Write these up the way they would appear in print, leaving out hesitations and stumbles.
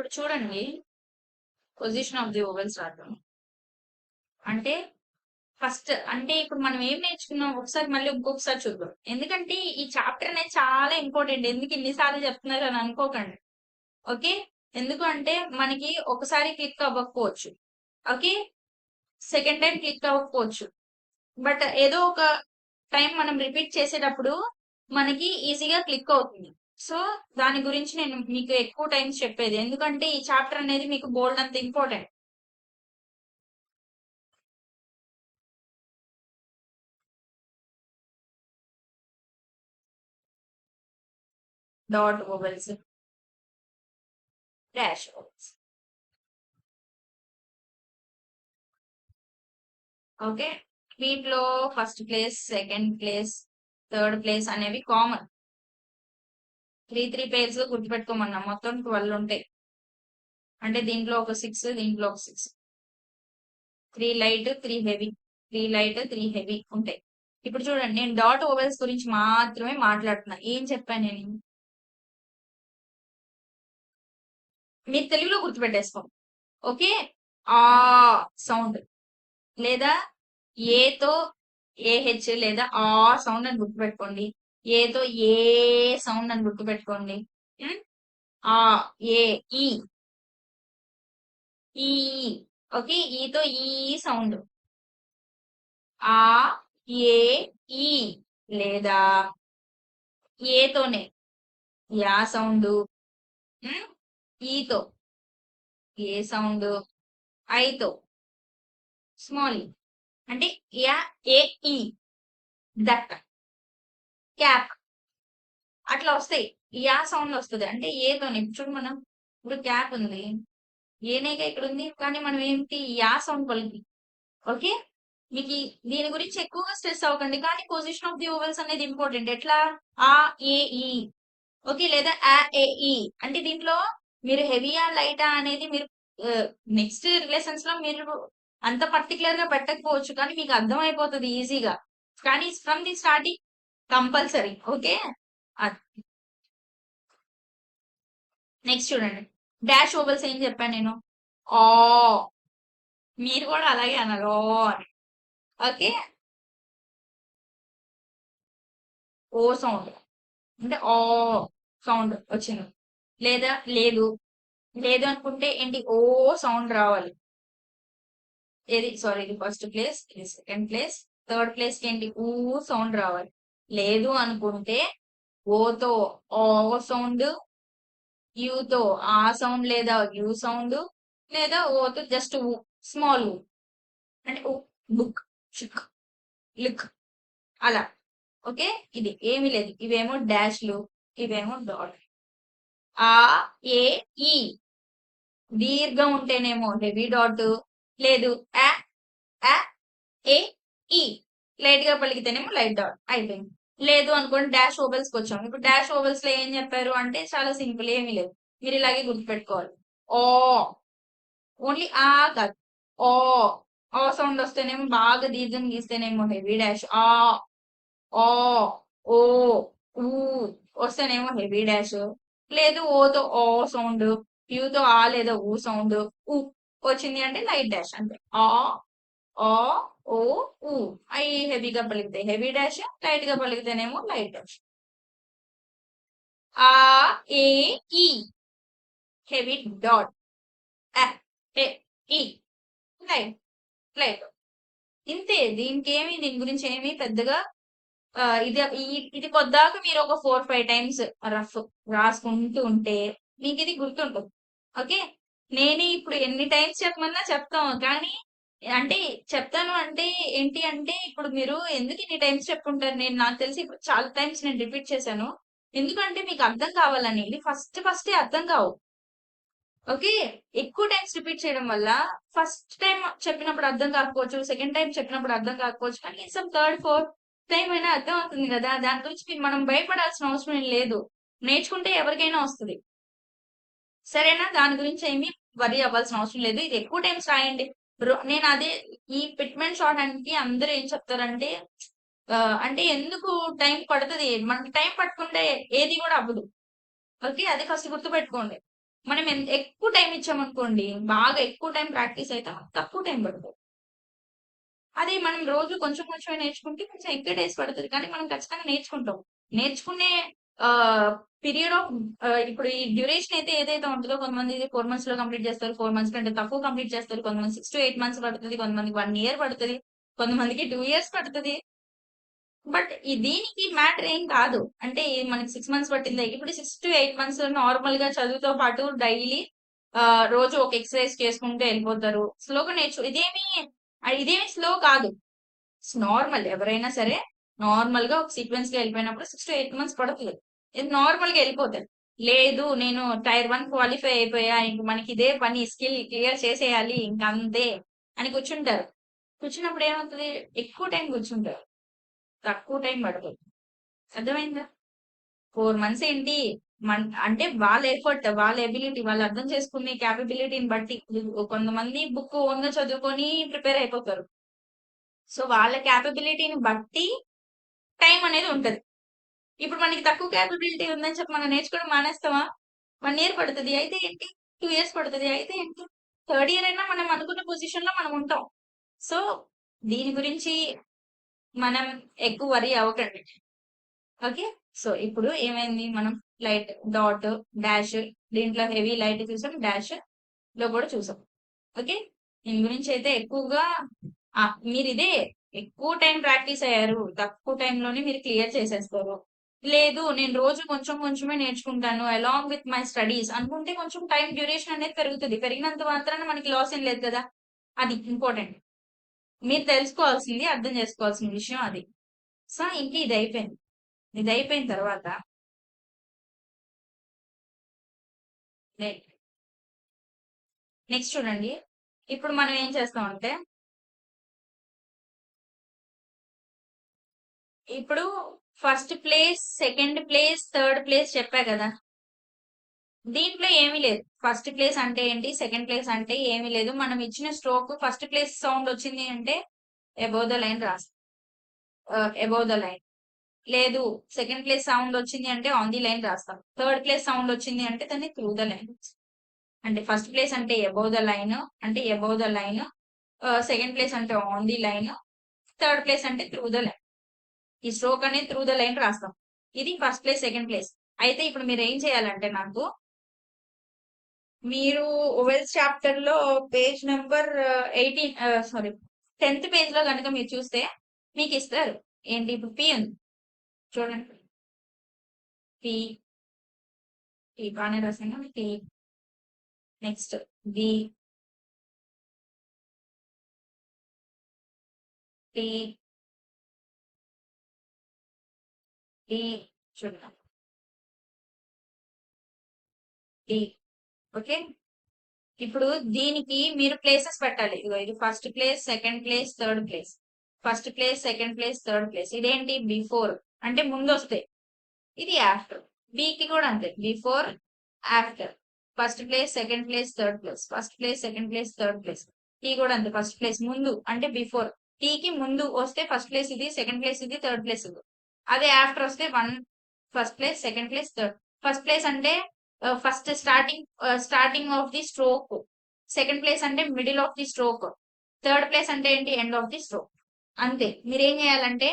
ఇప్పుడు చూడండి position of the vowels రాద్దాం. అంటే ఫస్ట్ అంటే ఇప్పుడు మనం ఏం నేర్చుకున్నాం ఒకసారి మళ్ళీ ఇంకొకసారి చూద్దాం. ఎందుకంటే ఈ చాప్టర్ అనేది చాలా ఇంపార్టెంట్. ఎందుకు ఇన్ని సార్లు చెప్తున్నారు అని అనుకోకండి. ఓకే. ఎందుకు అంటే మనకి ఒకసారి క్లిక్ అవ్వకపోవచ్చు. ఓకే. సెకండ్ టైం క్లిక్ అవ్వకపోవచ్చు. బట్ ఏదో ఒక టైం మనం రిపీట్ చేసేటప్పుడు మనకి ఈజీగా క్లిక్ అవుతుంది. సో దాని గురించి నేను మీకు ఎక్కువ టైమ్స్ చెప్పేది. ఎందుకంటే ఈ చాప్టర్ అనేది మీకు బోల్డ్ అంత important. Dot vowels, dash vowels. Okay. వీటిలో first place, second place, third place అనేవి కామన్. 3 పేర్స్ గుర్తుపెట్టుకోమన్నా. మొత్తం 12 ఉంటాయి. అంటే దీంట్లో ఒక 6, దీంట్లో ఒక 6. 3 లైట్, 3 హెవీ, 3 లైట్, 3 హెవీ ఉంటాయి. ఇప్పుడు చూడండి నేను డాట్ ఓవెల్స్ గురించి మాత్రమే మాట్లాడుతున్నా. ఏం చెప్పాను నేను? మీరు తెలుగులో గుర్తుపెట్టేసుకో. ఓకే. ఆ సౌండ్ లేదా ఏతో ఏహెచ్ లేదా ఆ సౌండ్ అని గుర్తుపెట్టుకోండి. ఏతో ఏ సౌండ్ అని గుర్తుపెట్టుకోండి. ఉం? ఆ ఏ ఈ ఈ ఓకే. ఈతో ఈ సౌండ్. ఆ ఏ ఈ లేదా ఏతోనే యా సౌండ్. ఈతో ఏ సౌండ్. ఐతో స్మాల్ ఈ అంటే యా ఏ ఈ దట్ క్యాప్ అట్లా వస్తాయి. యా సౌండ్ వస్తుంది అంటే ఏతోనే. ఇప్పుడు చూడు మనం ఇప్పుడు క్యాప్ ఉంది, ఏనేగా ఇక్కడ ఉంది, కానీ మనం ఏంటి యా సౌండ్ పలికి. ఓకే. మీకు దీని గురించి ఎక్కువగా స్ట్రెస్ అవ్వకండి, కానీ పొజిషన్ ఆఫ్ ది ఓవెల్స్ అనేది ఇంపార్టెంట్. ఎట్లా? ఆ ఏ ఈ ఓకే లేదా ఆ ఏ ఈ అంటే దీంట్లో మీరు హెవీయా లైటా అనేది మీరు నెక్స్ట్ రిలేషన్స్ లో మీరు అంత పర్టికులర్ గా పెట్టకపోవచ్చు, కానీ మీకు అర్థమైపోతుంది ఈజీగా. కానీ from the starting compulsory. Okay. Next చూడండి డాష్ ఓవెల్స్ ఏం చెప్పాను నేను? ఆ మీరు కూడా అలాగే అన్నారు ఓ అని. ఓకే. ఓ సౌండ్ అంటే ఓ సౌండ్ వచ్చింది. లేదా లేదు, లేదు అనుకుంటే ఏంటి ఓ సౌండ్ రావాలి. ఏది సారీ ఇది ఫస్ట్ ప్లేస్, ఇది సెకండ్ ప్లేస్, థర్డ్ ప్లేస్ కి ఏంటి ఊ సౌండ్ రావాలి. లేదు అనుకుంటే ఓతో ఓ సౌండ్, యూతో ఆ సౌండ్ లేదా యూ సౌండ్, లేదా ఓతో జస్ట్ ఊ స్మాల్ ఊ అంటే ఊ బుక్ షుక్ లుక్ అలా. ఓకే. ఇది ఏమీ లేదు. ఇవేమో డాష్లు, ఇవేమో డాట్. ఆ ఏ ఈ దీర్ఘం ఉంటేనేమో హెవీ డాట్. లేదు ఆ ఆ ఏ ఈ లైట్ గా పలికితేనేమో లైట్ డాట్ అయిపోయింది. లేదు అనుకోండి డాష్ ఓవెల్స్ కి వచ్చాం. ఇప్పుడు డాష్ ఓవెల్స్ లో ఏం చెప్పారు అంటే చాలా సింపుల్, ఏమీ లేదు. మీరు ఇలాగే గుర్తుపెట్టుకోవాలి. ఓ ఓన్లీ ఆ కాదు. ఓ ఓ సౌండ్ వస్తేనేమో బాగా దీర్ఘం గీస్తేనేమో హెవీ డాష్. ఆ ఓ ఓ ఊ వస్తేనేమో హెవీ డాష్. లేదు ఓతో ఓ సౌండ్, యూతో ఆ లేదా ఊ సౌండ్, ఊ వచ్చింది అంటే లైట్ డాష్ అంతే. ఆ ఓ ఓ ఊ అవి హెవీగా పలికితే హెవీ డాష్, లైట్ గా పలికితేనేమో లైట్ డాష్. ఆ ఏ ఈ హెవీ డాట్. ఆ ఏ ఈ లైట్ లైట్. ఇంతే. దీని గురించి ఏమీ పెద్దగా ఇది ఇది పొద్దాక మీరు ఒక 4-5 టైమ్స్ రఫ్ రాసుకుంటూ ఉంటే మీకు ఇది గుర్తుంటుంది. ఓకే. నేను ఇప్పుడు ఎన్ని టైమ్స్ చెప్పమన్నా చెప్తాం, కానీ అంటే చెప్తాను అంటే ఏంటి అంటే ఇప్పుడు మీరు ఎందుకు ఇన్ని టైమ్స్ చెప్పుకుంటారు? నేను నాకు తెలిసి ఇప్పుడు చాలా టైమ్స్ నేను రిపీట్ చేశాను. ఎందుకంటే మీకు అర్థం కావాలని. ఇది ఫస్టే అర్థం కావు. ఓకే. ఎక్కువ టైమ్స్ రిపీట్ చేయడం వల్ల ఫస్ట్ టైం చెప్పినప్పుడు అర్థం కాకపోవచ్చు, సెకండ్ టైం చెప్పినప్పుడు అర్థం కాకపోవచ్చు, కనీసం థర్డ్, ఫోర్త్ టైం అయినా అర్థం అవుతుంది కదా! దాని గురించి మనం భయపడాల్సిన అవసరం ఏం లేదు. నేర్చుకుంటే ఎవరికైనా వస్తది. సరేనా? దాని గురించి ఏమి వర్రీ అవ్వాల్సిన అవసరం లేదు. ఇది ఎక్కువ టైమ్స్ రాయండి. నేను అదే ఈ పిట్‌మెన్ షార్ట్ హ్యాండ్‌కి అందరూ ఏం చెప్తారంటే అంటే ఎందుకు టైం పడతది. మనకి టైం పట్టుకుంటే ఏది కూడా అవ్వదు. ఓకే. అది ఫస్ట్ గుర్తుపెట్టుకోండి. మనం ఎక్కువ టైం ఇచ్చామనుకోండి, బాగా ఎక్కువ టైం ప్రాక్టీస్ అయితే తక్కువ టైం పడుతుంది. అదే మనం రోజు కొంచెం కొంచెమే నేర్చుకుంటే కొంచెం ఎక్కువ డేస్ పడుతుంది. కానీ మనం ఖచ్చితంగా నేర్చుకుంటాం. నేర్చుకునే పీరియడ్ ఆఫ్ ఇప్పుడు ఈ డ్యూరేషన్ అయితే ఏదైతే ఉంటదో కొంతమంది 4 మంత్స్‌లో కంప్లీట్ చేస్తారు. 4 మంత్స్ కంటే తక్కువ కంప్లీట్ చేస్తారు. కొంతమంది 6-8 మంత్స్ పడుతది. కొంతమందికి 1 ఇయర్ పడుతది. కొంతమందికి 2 ఇయర్స్ పడుతది. బట్ దీనికి మ్యాటర్ ఏం కాదు. అంటే మనకి 6 మంత్స్ పట్టిందా? ఇప్పుడు 6-8 మంత్స్ నార్మల్‌గా చదువుతో పాటు డైలీ రోజు ఒక ఎక్సర్‌సైజ్ చేసుకుంటూ ఎళ్ళిపోతారు. స్లోగా ఇదేమి స్లో కాదు. నార్మల్ ఎవరైనా సరే నార్మల్‌గా ఒక సీక్వెన్స్‌లో ఎళ్ళిపోయినప్పుడు 6-8 మంత్స్ పడుతది. ఇది నార్మల్‌గా ఎళ్ళిపోతది. లేదు నేను టైర్ 1 క్వాలిఫై అయిపోయా. ఇంక మనకి ఇదే పని స్కిల్ క్లియర్ చేసేయాలి ఇంకంతే అని కూర్చుంటారు. కూర్చున్నప్పుడు ఏమవుతది? ఎక్కువ టైం కూర్చుంటారు. తక్కువ టైం పడతది. అర్థమైందా? 4 మంత్స్ ఏంటి? అంటే వాళ్ళ ఎఫర్ట్, వాళ్ళ ఎబిలిటీ వాళ్ళు అర్థం చేసుకునే కేపబిలిటీని బట్టి కొంతమంది బుక్ ఓన్‌గా చదువుకొని ప్రిపేర్ అయిపోతారు. సో, వాళ్ళ కేపబిలిటీని బట్టి టైం అనేది ఉంటది. ఇప్పుడు మనకి తక్కువ కేపబిలిటీ ఉందని చెప్పి మనం నేర్చుకోవడం మానేస్తామా? 1 ఇయర్ పడతది. అయితే ఏంటి? 2 ఇయర్స్ పడతది. అయితే ఏంటి? థర్డ్ ఇయర్ అయినా మనం అనుకున్న పొజిషన్‌లో మనం ఉంటాం. సో, దీని గురించి మనం ఎక్కువ వర్రీ అవ్వకండి. ఓకే. సో, ఇప్పుడు ఏమైంది? మనం లైట్, డాట్, డాష్ దీంట్లో హెవీ, లైట్ చూసాం. డాష్‌లో కూడా చూసాం. ఓకే. దీని గురించి అయితే ఎక్కువగా మీరిదే ఎక్కువ టైం ప్రాక్టీస్ అయ్యారు. తక్కువ టైంలోనే మీరు క్లియర్ చేసేస్తారు. లేదు నేను రోజు కొంచెం కొంచెమే నేర్చుకుంటాను అలాంగ్ విత్ మై స్టడీస్ అనుకుంటే కొంచెం టైం డ్యూరేషన్ అనేది పెరుగుతది. పెరిగినంత మాత్రాన మనకి లాస్ ఏం లేదు కదా! అది ఇంపార్టెంట్. మీరు తెలుసుకోవాల్సింది, అర్థం చేసుకోవాల్సిన విషయం అది. సో, ఇంక ఇదయిపోయింది. ఇదయిపోయిన తర్వాత నె నెక్స్ట్ చూడండి. ఇప్పుడు మనం ఏం చేస్తామంటే, ఇప్పుడు first place, second place, third place చెప్పా గదా! దీంట్లో ఏమీ లేదు. ఫస్ట్ ప్లేస్ అంటే ఏంటి? సెకండ్ ప్లేస్ అంటే ఏమీ లేదు. మనం ఇచ్చిన స్ట్రోక్ ఫస్ట్ ప్లేస్ సౌండ్ వచ్చింది అంటే అబోవ్ ద లైన్ రాస్తాం. Above the line. లేదు సెకండ్ ప్లేస్ సౌండ్ వచ్చింది అంటే ఆన్ ది లైన్ రాస్తాం. థర్డ్ ప్లేస్ సౌండ్ వచ్చింది అంటే దాన్ని త్రూ ద లైన్. అంటే ఫస్ట్ ప్లేస్ అంటే అబోవ్ ద లైన్ అంటే above the line. Second place అంటే on the line. Third place అంటే త్రూ ద లైన్. ఈ స్ట్రోక్ అనేది త్రూ ద లైన్ రాస్తాం. ఇది ఫస్ట్ ప్లేస్, సెకండ్ ప్లేస్. అయితే ఇప్పుడు మీరు ఏం చేయాలంటే నాకు మీరు ఓవెల్స్ చాప్టర్ లో page number 18 sorry 10th page లో కనుక మీరు చూస్తే మీకు ఇస్తారు. ఏంటి ఇప్పుడు పి ఉంది చూడండి. పి పి బాగానే రాసాను. P next B T D చూడండి. D okay. ఇప్పుడు దీనికి మీరు ప్లేసెస్ పెట్టాలి. ఇదిగో ఇది first place, second place, third place. First place, second place, third place. ఇదేంటి బిఫోర్ అంటే ముందు వస్తాయి. ఇది ఆఫ్టర్. బికి కూడా అంతే. Before, after. First place, second place, third place. First place, second place, third place. T కూడా అంతే. ఫస్ట్ ప్లేస్ ముందు అంటే బిఫోర్. టీకి ముందు వస్తే ఫస్ట్ ప్లేస్ ఇది, సెకండ్ ప్లేస్ ఇది, థర్డ్ ప్లేస్ ఇది. అదే ఆఫ్టర్ వస్తే first place, second place, third. First place అంటే first starting of the stroke. Second place అంటే middle of the stroke. Third place అంటే ఏంటి ఎండ్ ఆఫ్ ది స్ట్రోక్. అంతే. మీరేం చేయాలంటే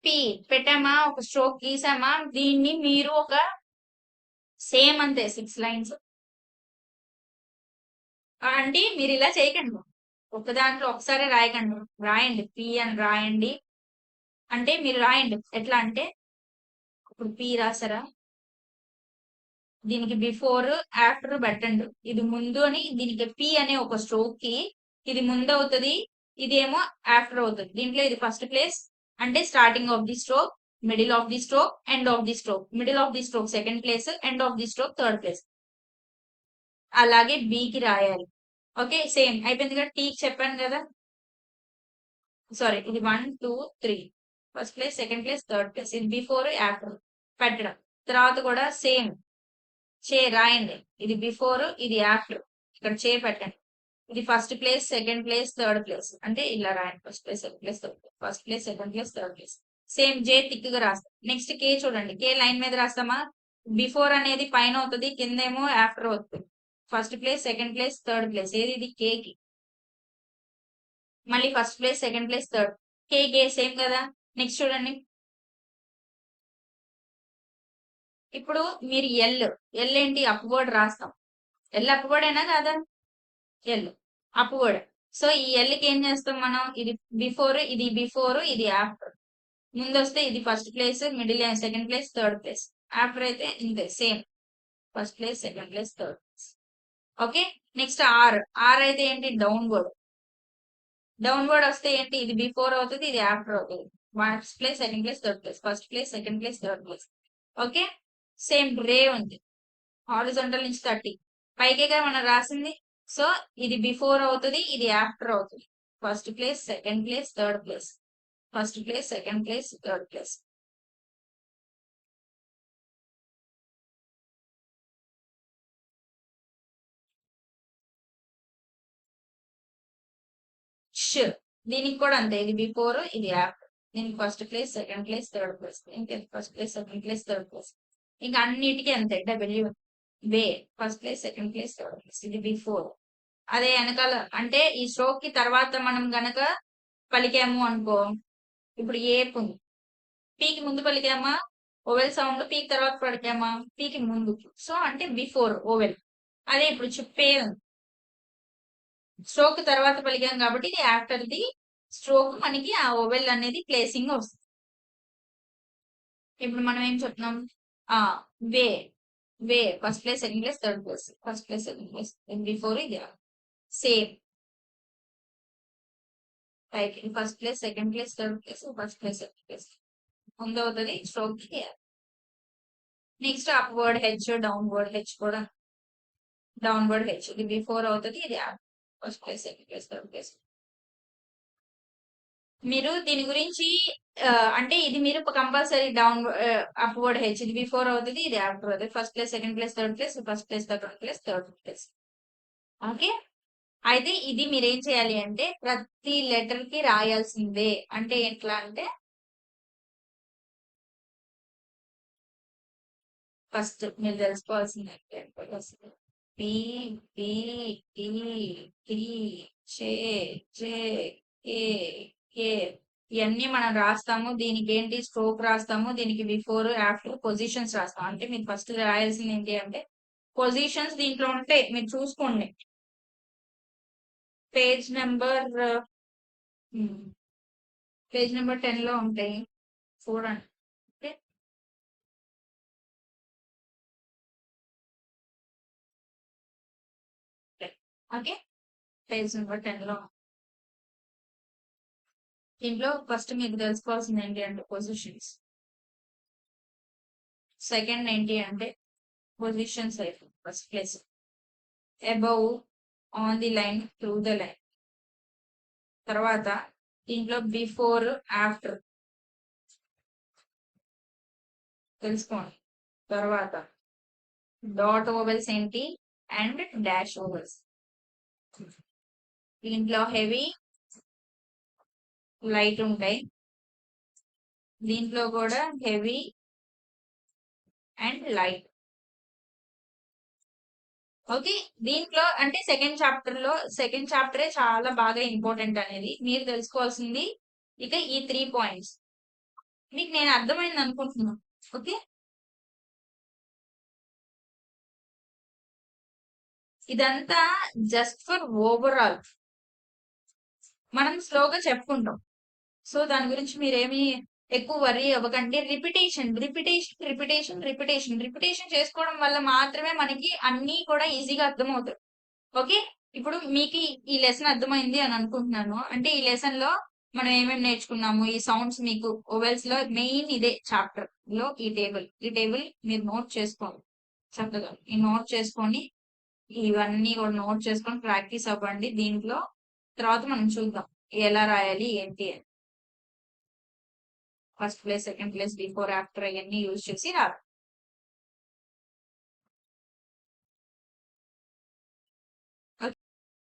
పి పెట్టామా, ఒక స్ట్రోక్ గీసామా, దీన్ని మీరు ఒక సేమ్ అంతే 6 లైన్స్. అంటే మీరు ఇలా చేయకండి. ఒక దాంట్లో ఒకసారి రాయకండి. రాయండి. పి అని రాయండి. అంటే మీరు రాయండి. ఎట్లా అంటే ఇప్పుడు పి రాసారా, దీనికి బిఫోర్, ఆఫ్టర్ పెట్టండి. ఇది ముందు అని దీనికి పి అనే ఒక స్ట్రోక్ కి ఇది ముందు అవుతుంది. ఇదేమో ఆఫ్టర్ అవుతుంది. దీంట్లో ఇది ఫస్ట్ ప్లేస్ అంటే starting of the stroke, middle of the stroke, end of the stroke. Middle of the stroke second place, end of the stroke third place. అలాగే బికి రాయాలి. ఓకే. సేమ్ అయిపోయింది కదా. టీకి చెప్పాను కదా. సారీ ఇది 1, 2, 3. First place, second place, third place. ఇది before, after పెట్టడం. తర్వాత కూడా సేమ్ రాయండి. ఇది బిఫోర్, ఇది ఆఫ్టర్. ఇక్కడ పెట్టండి. ఇది first place, second place, third place. అంటే ఇలా రాయండి. First place, second place, third place. First place, second place, third place. Same J thick గా రాస్తాం. నెక్స్ట్ కే చూడండి. కే లైన్ మీద రాస్తామా, బిఫోర్ అనేది పైన అవుతుంది, కిందేమో ఆఫ్టర్ అవుతుంది. First place, second place, third place. ఏది ఇది? కేకి. మళ్ళీ first place, second place, third. K same కదా. నెక్స్ట్ చూడండి. ఇప్పుడు మీరు ఎల్. ఎల్ ఏంటి? అప్వర్డ్ రాస్తాం. ఎల్ అప్వర్డ్ అయినా కాదా? L upward. సో ఈ ఎల్కి ఏం చేస్తాం మనం? ఇది బిఫోర్, ఇది బిఫోర్, ఇది ఆఫ్టర్. ముందు వస్తే ఇది first place, middle second place, third place. After అయితే ఇంతే same. First place, second place, third place. Okay. Next R. R అయితే ఏంటి? డౌన్వర్డ్. డౌన్వర్డ్ వస్తే ఏంటి? ఇది బిఫోర్ అవుతుంది, ఇది ఆఫ్టర్ అవుతుంది. First place, second place, third place. First place, second place, third place. Okay. Same ray ఉంది. హారిజాంటల్ నుంచి 30 పైకే కదా మనం రాసింది. సో ఇది బిఫోర్ అవుతుంది, ఇది ఆఫ్టర్ అవుతుంది. First place, second place, third place. First place, second place, third place. ష్. దీనికి కూడా అంతే. ఇది బిఫోర్, ఇది ఆఫ్టర్. దీనికి first place, second place, third place. ఇంకా first place, second place, third place. ఇంకా అన్నిటికీ అంతే. W. Way. First place, second place, third place. ఇది బిఫోర్. అదే వెనకాల అంటే ఈ స్ట్రోక్ కి తర్వాత మనం గనక పలికాము అనుకో. ఇప్పుడు ఏపు ఉంది. పీకి ముందు పలికామా ఓవెల్ సౌండ్, పీకి తర్వాత పలికామా పీకి ముందు. సో అంటే బిఫోర్ ఓవెల్. అదే ఇప్పుడు చెప్పే ఉంది. స్ట్రోక్ తర్వాత పలికాం కాబట్టి ఇది ఆఫ్టర్ ది స్ట్రోక్ మనకి ఆ ఓవెల్ అనేది ప్లేసింగ్ వస్తుంది. ఇప్పుడు మనం ఏం చెప్తున్నాం? ఆ way. Way first place, second place, third place. First place, second place, before ఇది same. Like first place, second place, third place, first place, second place. ముందు అవుతుంది స్ట్రోక్ కి. Next upward H, downward H కూడా. Downward H ఇది before అవుతుంది, ఇది first place, second place, third place. మీరు దీని గురించి అంటే ఇది మీరు కంపల్సరీ డౌన్ అప్వర్డ్ హెచ్ ఇది బిఫోర్ అవుతుంది, ఇది ఆఫ్టర్ అవుతుంది. First place, second place, third place. First place, third place, third place. Okay. అయితే ఇది మీరు ఏం చేయాలి అంటే ప్రతి లెటర్ కి రాయాల్సిందే. అంటే ఎట్లా అంటే ఫస్ట్ మీరు తెలుసుకోవాల్సింది పి, పి, టి, టి, చే, చే, కే, కే. ఇవన్నీ మనం రాస్తాము. దీనికి ఏంటి? స్ట్రోక్ రాస్తాము. దీనికి బిఫోర్, ఆఫ్టర్, పొజిషన్స్ రాస్తాము. అంటే మీరు ఫస్ట్ రాయాల్సింది ఏంటి అంటే పొజిషన్స్ దీంట్లో ఉంటాయి, మీరు చూసుకోండి. పేజ్ నెంబర్ పేజ్ నెంబర్ 10 లో ఉంటాయి, చూడండి. ఓకే. ఓకే. పేజ్ నెంబర్ 10 లో దీంట్లో ఫస్ట్ మీకు తెలుసుకోవాల్సింది ఏంటి అంటే పొజిషన్స్. సెకండ్ ఏంటి అంటే పొజిషన్స్ అయిపోయి first place above, on the line, through the line. తర్వాత దీంట్లో బిఫోర్, ఆఫ్టర్ తెలుసుకోండి. తర్వాత డాట్ ఓవెల్స్ ఏంటి అండ్ డాష్ ఓవెల్స్. దీంట్లో హెవీ, లైట్ ఉంటాయి. దీంట్లో కూడా హెవీ అండ్ లైట్. ఓకే. దీంట్లో అంటే సెకండ్ చాప్టరే చాలా బాగా ఇంపార్టెంట్ అనేది మీరు తెలుసుకోవాల్సింది. ఇక ఈ 3 పాయింట్స్ మీకు నేను అర్థమైంది అనుకుంటున్నాను. ఓకే. ఇదంతా జస్ట్ ఫర్ ఓవరాల్ మనం స్లోగా చెప్పుకుంటాం. సో దాని గురించి మీరేమి ఎక్కువ వరీ అవ్వకండి. Repetition, repetition, repetition, repetition, repetition చేసుకోవడం వల్ల మాత్రమే మనకి అన్ని కూడా ఈజీగా అర్థమవుతాయి. ఓకే. ఇప్పుడు మీకు ఈ లెసన్ అర్థమైంది అని అనుకుంటున్నాను. అంటే ఈ లెసన్ లో మనం ఏమేమి నేర్చుకున్నాము, ఈ సౌండ్స్ మీకు ఓవెల్స్ లో మెయిన్ ఇదే చాప్టర్ లో ఈ టేబుల్ మీరు నోట్ చేసుకోండి. చక్కగా ఈ నోట్ చేసుకొని ఇవన్నీ కూడా నోట్ చేసుకొని ప్రాక్టీస్ అవ్వండి దీంట్లో. తర్వాత మనం చూద్దాం ఎలా రాయాలి ఏంటి అని. First place, second place, before, after అవన్నీ యూజ్ చేసి రాయాలి.